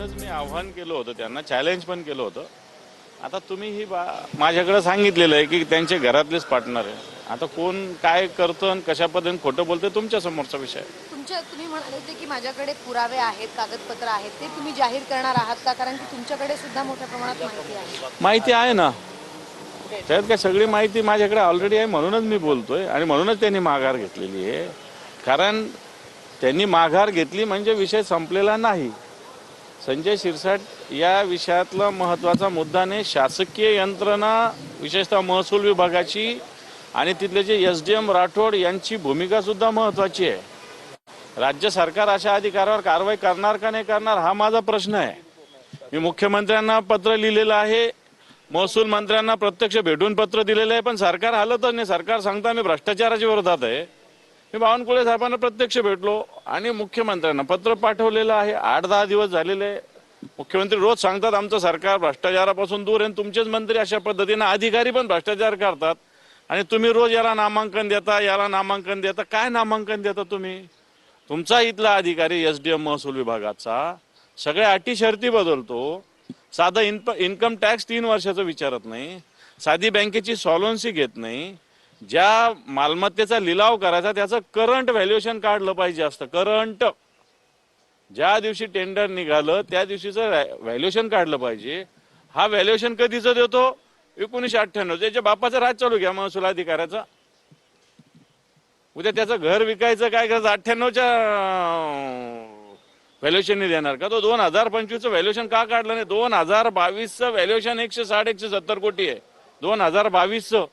म्हणूनच मी आव्हान केलं होतं त्यांना, चॅलेंज पण केलं होतं. आता तुम्ही ही माझ्याकडे सांगितलेलं आहे की त्यांचे घरातलेच पार्टनर आहे. आता कोण काय करतं आणि कशा पद्धतीने खोटं बोलतं तुमच्या समोरचा विषय आहे. तुम्ही म्हणाले होते की माझ्याकडे पुरावे आहेत, कागदपत्र आहेत, ते तुम्ही जाहीर करणार आहात का? कारण की तुमच्याकडे सुद्धा मोठ्या प्रमाणात माहिती आहे. माहिती आहे ना, त्यात काय सगळी माहिती माझ्याकडे ऑलरेडी आहे, म्हणूनच मी बोलतोय आणि म्हणूनच त्यांनी माघार घेतलेली आहे. कारण त्यांनी माघार घेतली म्हणजे विषय संपलेला नाही. संजय शिरसाट या विषयातला महत्त्वाचा मुद्दा नाही. शासकीय यंत्रणा विशेषतः महसूल विभागाची आणि तिथले जे SDM राठोड यांची भूमिका सुद्धा महत्त्वाची आहे. राज्य सरकार अशा अधिकाऱ्यावर कारवाई करणार का नाही करणार हा माझा प्रश्न आहे. मी मुख्यमंत्र्यांना पत्र लिहिलेलं आहे, महसूल मंत्र्यांना प्रत्यक्ष भेटून पत्र दिलेलं आहे, पण सरकार हलतच नाही. सरकार सांगता मी भ्रष्टाचाराच्या विरोधात आहे. मी बावनकुळे साहेबांना प्रत्यक्ष भेटलो आणि मुख्यमंत्र्यांना पत्र पाठवलेलं आहे. 8-10 दिवस झालेले. मुख्यमंत्री रोज सांगतात आमचं सरकार भ्रष्टाचारापासून दूर आहे. तुमचेच मंत्री अशा पद्धतीने, अधिकारी पण भ्रष्टाचार करतात आणि तुम्ही रोज याला नामांकन देता, याला नामांकन देता. काय नामांकन देता तुम्ही? तुमचा इथला अधिकारी SDM महसूल विभागाचा सगळ्या अटी शर्ती बदलतो. साधा इन्कम टॅक्स 3 वर्षाचं विचारत नाही, साधी बँकेची सॉल्व्हन्सी घेत नाही. ज्या मालमत्तेचा लिलाव करायचा त्याचं करंट व्हॅल्युएशन काढलं पाहिजे असतं. करंट ज्या दिवशी टेंडर निघालं त्या दिवशीचं व्हॅल्युएशन काढलं पाहिजे. हा व्हॅल्युएशन कधीचं देतो? 1998. त्याच्या बापाचं राज चालू घ्या महसूल अधिकाऱ्याचा. उद्या त्याचं घर विकायचं काय करायचं? 98च्या व्हॅल्युएशन देणार का? तो 2025चं व्हॅल्युएशन का काढलं नाही? 2022चं व्हॅल्युएशन 160-170 कोटी आहे 2022चं.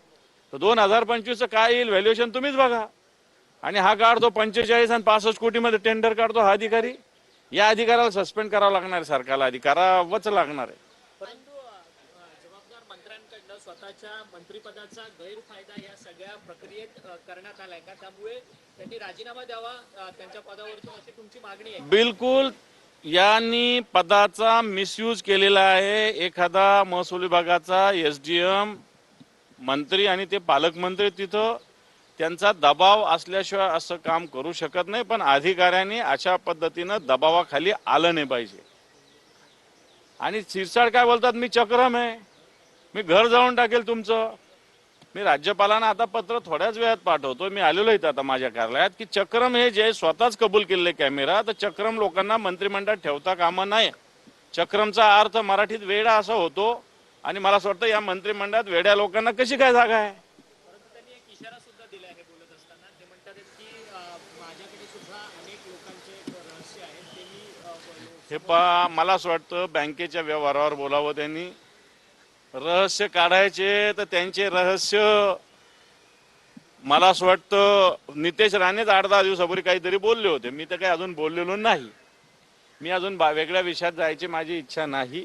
तर 2025चं काय येईल व्हॅल्युएशन तुम्हीच बघा. आणि हा काढतो 45 आणि 65 कोटीमध्ये टेंडर काढतो हा अधिकारी. या अधिकाराला सस्पेंड करावं लागणार आहे सरकारला, अधिकारावच लागणार आहे. परंतु जबाबदार मंत्र्यांकडनं स्वतःच्या मंत्रिपदाचा गैरफायदा या सगळ्या प्रक्रियेत करण्यात आलाय का? त्यामुळे त्यांनी राजीनामा द्यावा त्यांच्या पदावरची, अशी तुमची मागणी आहे? बिलकुल. यांनी पदाचा मिसयूज केलेला आहे. एखादा महसूल विभागाचा SDM मंत्री आणि ते पालकमंत्री तिथं त्यांचा दबाव असल्याशिवाय असं काम करू शकत नाही. पण अधिकाऱ्यांनी अशा पद्धतीनं दबावाखाली आलं नाही पाहिजे. आणि शिरसाट काय बोलतात, मी चक्रम आहे, मी घर जाऊन टाकेल तुमचं. मी राज्यपालांना आता पत्र थोड्याच वेळात पाठवतो. मी आलेलो इथं आता माझ्या कार्यालयात की चक्रम हे जे स्वतःच कबूल केलेले कॅमेरा, तर चक्रम लोकांना मंत्रिमंडळात ठेवता कामा नाही. चक्रमचा अर्थ मराठीत वेडा असा होतो आणि मला असं वाटतं या मंत्रिमंडळात वेड्या लोकांना कशी काय जागा आहे? परंतु त्यांनी एक इशारा सुद्धा दिला आहे बोलत असताना. ते म्हणतात की माझ्याकडे सुद्धा अनेक लोकांचे रहस्य आहेत, ते मी हे मला असं वाटतं बँकेच्या व्यवहारावर बोलावं त्यांनी. रहस्य काढायचे तर त्यांचे रहस्य, मला असं वाटतं नितेश राणेच 8-10 दिवसापूर्वी काहीतरी बोलले होते. मी तर काही अजून बोललेलो नाही. मी अजून वेगळ्या विषयात जायची माझी इच्छा नाही.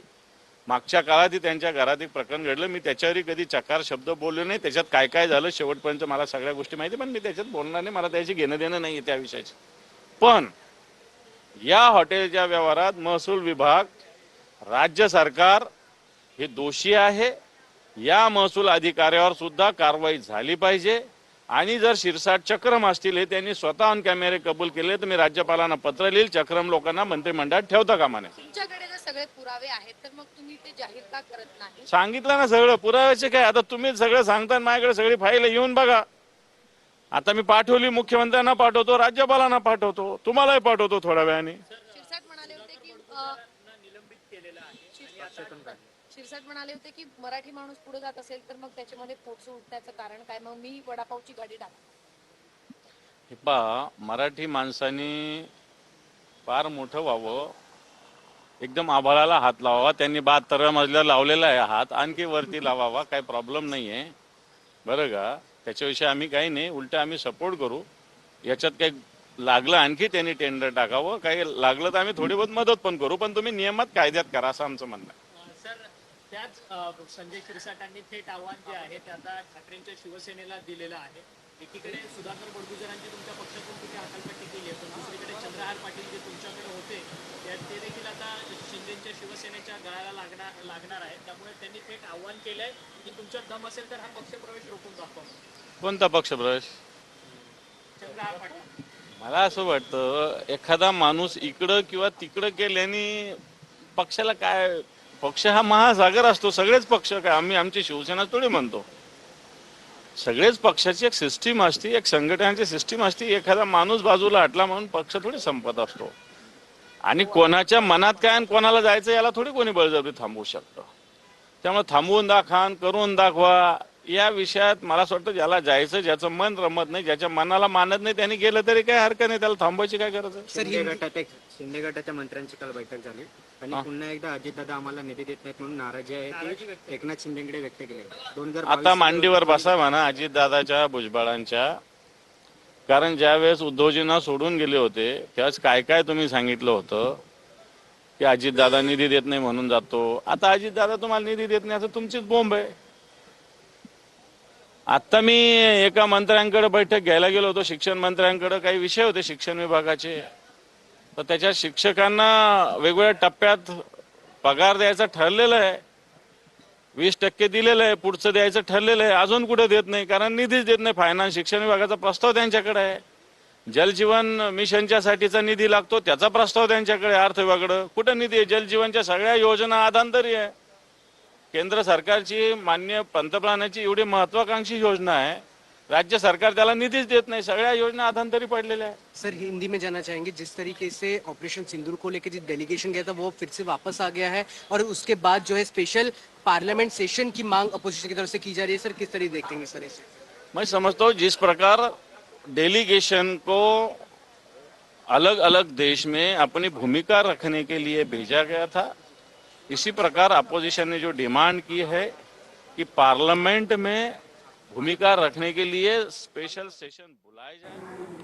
मागच्या काळात त्यांच्या घरात एक प्रकरण घडलं, मी त्याच्यावरही कधी चकार शब्द बोललो नाही. त्याच्यात काय काय झालं शेवटपर्यंत मला सगळ्या गोष्टी माहिती, पण मी त्याच्यात बोलणार नाही. मला त्याची घेणं देणं नाही त्या विषयाची. पण या हॉटेलच्या व्यवहारात महसूल विभाग, राज्य सरकार हे दोषी आहे. या महसूल अधिकाऱ्यावर सुद्धा कारवाई झाली पाहिजे. आणि जर शिरसाट चक्रम असतील हे त्यांनी स्वतः ऑन कॅमेरे कबूल केले तर मी राज्यपालांना पत्र लिहिल, चक्रम लोकांना मंत्रिमंडळात ठेवता कामा नये. तुमच्याकडे जर सगळे पुरावे आहेत तर मग तुम्ही ते जाहीर का करत नाही? सांगितलं ना सगळं. पुराव्याचे काय? आता तुम्ही सगळं सांगता, माझ्याकडे सगळी फाईल येऊन बघा. आता मी पाठवली, मुख्यमंत्र्यांना पाठवतो, राज्यपालांना पाठवतो, तुम्हालाही पाठवतो थोड्या वेळाने. शिरसाट म्हणाले होते की निलंबित केलेलं आहे. शिरसाट म्हणाले होते की मराठी माणूस पुढे जात असेल तर मग त्याच्यामध्ये पोटसू उठण्याचं कारण काय? मग मी वडापावची गाडी टाकतो. हे पहा, मराठी माणसांनी फार मोठं व्हावं, एकदम आभाळाला हात लावावा. त्यांनी 72व्या मजल्यावर लावलेला आहे हात, आणखी वरती लावावा, काही प्रॉब्लेम नाही आहे बरं का. त्याच्याविषयी आम्ही काही नाही, उलट आम्ही सपोर्ट करू. याच्यात काही लागलं आणखी त्यांनी टेंडर टाकावं, काही लागलं तर आम्ही थोडी बहुत मदत पण करू, पण तुम्ही नियमात कायद्यात करा असं आमचं म्हणणं आहे. सर, त्याच संजय शिरसाटांनी थेट आव्हान जे आहे ते आता ठाकरेंच्या शिवसेनेला दिलेलं आहे. एकीकडे सुधाकर बडगुजरांची तुमच्या पक्षातून तुम्ही हकालपट्टी केली आहे, पण दुसरीकडे चंद्रहार पाटील जे तुमच्याकडे होते ते देखील आता शिंदेच्या शिवसेनेच्या गळाला लागणार आहेत. त्यामुळे त्यांनी थेट आव्हान केलंय की तुमच्यात दम असेल तर हा पक्षप्रवेश रोखून दाखवा. कोणता पक्षप्रवेश? चंद्रहार पाटील. मला असं वाटतं एखादा माणूस इकडं किंवा तिकडं केल्याने पक्षाला काय, पक्ष हा महासागर असतो, सगळेच पक्ष काय आम्ही आमची शिवसेना थोडी म्हणतो. सगळेच पक्षाची एक सिस्टीम असते, एक संघटनाची सिस्टीम असते. एखादा माणूस बाजूला हटला म्हणून पक्ष थोडी संपत असतो. आणि कोणाच्या मनात काय आणि कोणाला जायचं याला थोडी कोणी बळजबरी थांबवू शकतं. त्यामुळे थांबवून दाखवा, करून दाखवा या विषयात मला असं वाटतं, ज्याला जायचं, ज्याचं मन रमत नाही, ज्याच्या मनाला मानत नाही, त्यांनी गेलं तरी काही हरकत नाही, त्याला थांबवायची काय गरज आहे. शिंदे गटाच्या मंत्र्यांची काल बैठक झाली आणि पुन्हा एकदा अजितदादा आम्हाला निधी देत नाहीत म्हणून नाराजी आहे ती एकनाथ शिंदेकडे व्यक्त केली. 2022 आता मांडीवर बसा म्हणा अजितदादाच्या, भुजबळांच्या. कारण ज्यावेळेस उद्धवजींना सोडून गेले होते त्यावेळेस काय काय तुम्ही सांगितलं होतं की अजितदादा निधी देत नाही म्हणून जातो. आता अजितदादा तुम्हाला निधी देत नाही असं तुमचीच बोंब आहे. आता मी एका मंत्र्यांकडे बैठक घ्यायला गेलो होतो, शिक्षण मंत्र्यांकडे. काही विषय होते शिक्षण विभागाचे, तर त्याच्या शिक्षकांना वेगवेगळ्या टप्प्यात पगार द्यायचा ठरलेलं आहे. 20% दिलेलं आहे, पुढचं द्यायचं ठरलेलं आहे. अजून कुठं देत नाही, कारण निधीच देत नाही. फायनान्स शिक्षण विभागाचा प्रस्ताव त्यांच्याकडे आहे. जलजीवन मिशनच्या साठीचा निधी लागतो, त्याचा प्रस्ताव त्यांच्याकडे. अर्थ विभागाकडे कुठं निधी आहे? जलजीवनच्या सगळ्या योजना आधांतरी आहे. केंद्र सरकारची मान्य पंतप्रधानाची एवढी महत्वाकांक्षी योजना आहे, राज्य सरकार त्याला निधीच देत नहीं. सगळ्या योजना आधांतरी पडलेल्या आहे. सर हिंदी में जानना चाहेंगे, जिस तरीके से ऑपरेशन सिंदूर को लेकर जो डेलीगेशन गया था वो फिर से वापस आ गया है और उसके बाद जो है स्पेशल पार्लियामेंट सेशन की मांग अपोजिशन की तरफ से की जा रही है, सर किस तरह देखते हैं सर इसे? मैं समझता हूँ जिस प्रकार डेलीगेशन को अलग अलग देश में अपनी भूमिका रखने के लिए भेजा गया था, इसी प्रकार अपोजिशन ने जो डिमांड की है कि पार्लियामेंट में भूमिका रखने के लिए स्पेशल सेशन बुलाए जाए।